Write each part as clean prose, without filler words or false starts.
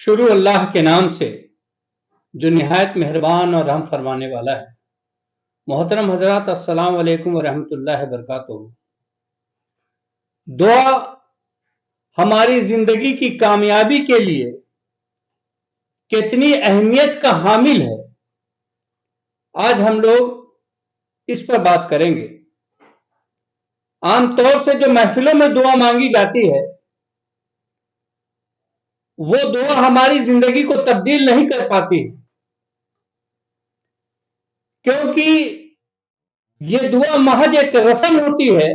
شروع اللہ کے نام سے جو نہایت مہربان اور رحم فرمانے والا ہے۔ محترم حضرات، السلام علیکم ورحمۃ اللہ وبرکاتہ۔ دعا ہماری زندگی کی کامیابی کے لیے کتنی اہمیت کا حامل ہے، آج ہم لوگ اس پر بات کریں گے۔ عام طور سے جو محفلوں میں دعا مانگی جاتی ہے وہ دعا ہماری زندگی کو تبدیل نہیں کر پاتی، کیونکہ یہ دعا محض ایک رسم ہوتی ہے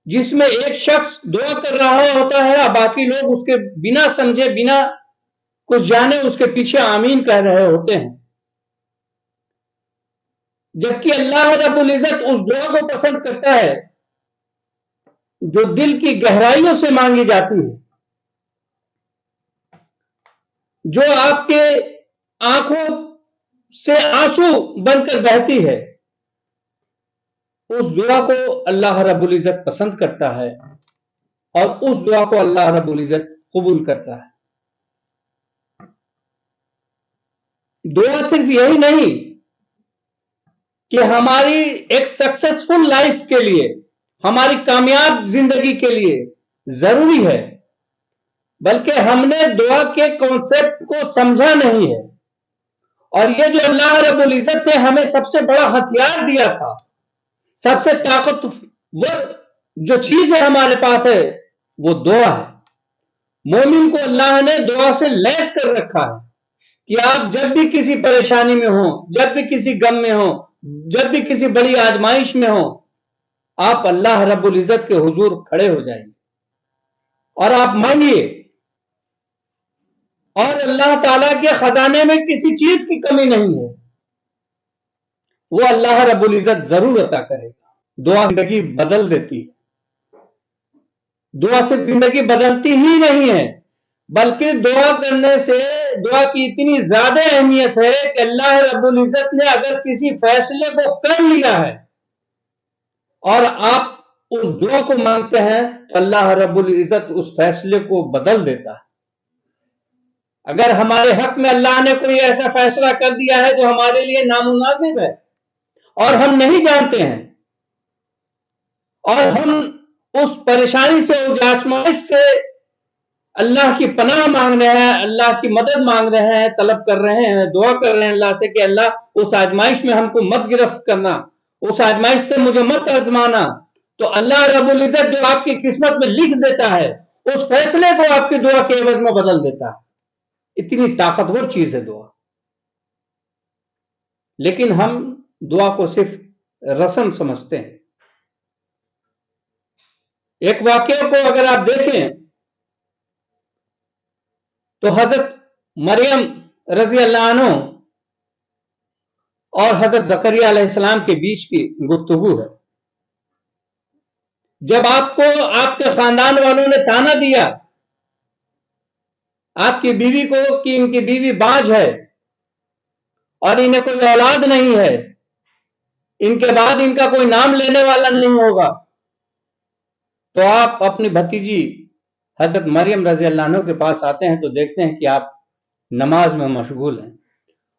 جس میں ایک شخص دعا کر رہا ہوتا ہے اور باقی لوگ اس کے بنا سمجھے بنا کچھ جانے اس کے پیچھے آمین کہہ رہے ہوتے ہیں، جبکہ اللہ رب العزت اس دعا کو پسند کرتا ہے جو دل کی گہرائیوں سے مانگی جاتی ہے، جو آپ کے آنکھوں سے آنسو بن کر بہتی ہے۔ اس دعا کو اللہ رب العزت پسند کرتا ہے اور اس دعا کو اللہ رب العزت قبول کرتا ہے۔ دعا صرف یہی نہیں کہ ہماری ایک سکسیسفل لائف کے لیے، ہماری کامیاب زندگی کے لیے ضروری ہے، بلکہ ہم نے دعا کے کانسیپٹ کو سمجھا نہیں ہے، اور یہ جو اللہ رب العزت نے ہمیں سب سے بڑا ہتھیار دیا تھا، سب سے طاقتور جو چیز ہے ہمارے پاس ہے وہ دعا ہے۔ مومن کو اللہ نے دعا سے لیس کر رکھا ہے کہ آپ جب بھی کسی پریشانی میں ہوں، جب بھی کسی غم میں ہوں، جب بھی کسی بڑی آزمائش میں ہوں، آپ اللہ رب العزت کے حضور کھڑے ہو جائیں اور آپ مانگیے، اور اللہ تعالیٰ کے خزانے میں کسی چیز کی کمی نہیں ہے، وہ اللہ رب العزت ضرور عطا کرے گا۔ دعا زندگی بدل دیتی ہے۔ دعا صرف زندگی بدلتی ہی نہیں ہے، بلکہ دعا کرنے سے دعا کی اتنی زیادہ اہمیت ہے کہ اللہ رب العزت نے اگر کسی فیصلے کو کر لیا ہے اور آپ اس دعا کو مانگتے ہیں تو اللہ رب العزت اس فیصلے کو بدل دیتا ہے۔ اگر ہمارے حق میں اللہ نے کوئی ایسا فیصلہ کر دیا ہے جو ہمارے لیے نامناسب ہے اور ہم نہیں جانتے ہیں، اور ہم اس پریشانی سے، اس آزمائش سے اللہ کی پناہ مانگ رہے ہیں، اللہ کی مدد مانگ رہے ہیں، طلب کر رہے ہیں، دعا کر رہے ہیں اللہ سے کہ اللہ اس آزمائش میں ہم کو مت گرفت کرنا، اس آزمائش سے مجھے مت آزمانا، تو اللہ رب العزت جو آپ کی قسمت میں لکھ دیتا ہے اس فیصلے کو آپ کی دعا کے عوض میں بدل دیتا ہے۔ اتنی طاقتور چیز ہے دعا، لیکن ہم دعا کو صرف رسم سمجھتے ہیں۔ ایک واقعہ کو اگر آپ دیکھیں تو حضرت مریم رضی اللہ عنہ اور حضرت زکریا علیہ السلام کے بیچ کی گفتگو ہے۔ جب آپ کو آپ کے خاندان والوں نے تانا دیا آپ کی بیوی کو کہ ان کی بیوی باج ہے اور انہیں کوئی اولاد نہیں ہے، ان کے بعد ان کا کوئی نام لینے والا نہیں ہوگا، تو آپ اپنی بھتیجی حضرت مریم رضی اللہ عنہ کے پاس آتے ہیں تو دیکھتے ہیں کہ آپ نماز میں مشغول ہیں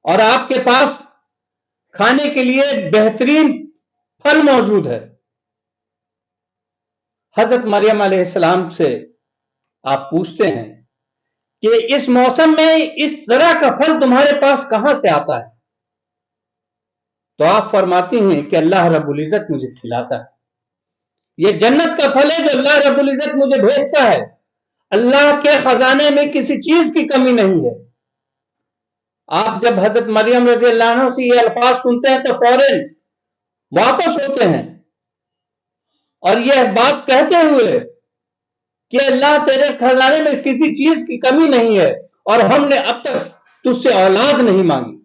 اور آپ کے پاس کھانے کے لیے بہترین پھل موجود ہے۔ حضرت مریم علیہ السلام سے آپ پوچھتے ہیں کہ اس موسم میں اس طرح کا پھل تمہارے پاس کہاں سے آتا ہے؟ تو آپ فرماتی ہیں کہ اللہ رب العزت مجھے کھلاتا ہے، یہ جنت کا پھل ہے جو اللہ رب العزت مجھے بھیجتا ہے، اللہ کے خزانے میں کسی چیز کی کمی نہیں ہے۔ آپ جب حضرت مریم رضی اللہ عنہ سے یہ الفاظ سنتے ہیں تو فوراً واپس ہوتے ہیں اور یہ بات کہتے ہوئے کہ اللہ تیرے خزانے میں کسی چیز کی کمی نہیں ہے، اور ہم نے اب تک تجھ سے اولاد نہیں مانگی،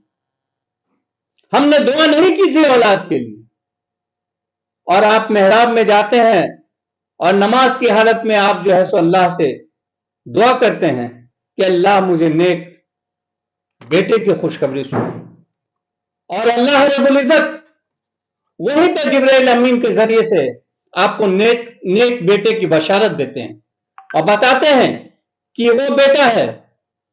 ہم نے دعا نہیں کی تھی اولاد کے لیے۔ اور آپ محراب میں جاتے ہیں اور نماز کی حالت میں آپ جو ہے سو اللہ سے دعا کرتے ہیں کہ اللہ مجھے نیک بیٹے کی خوشخبری سنائے، اور اللہ رب العزت وہیں پر جبرائیل امین کے ذریعے سے آپ کو نیک بیٹے کی بشارت دیتے ہیں اور بتاتے ہیں کہ وہ بیٹا ہے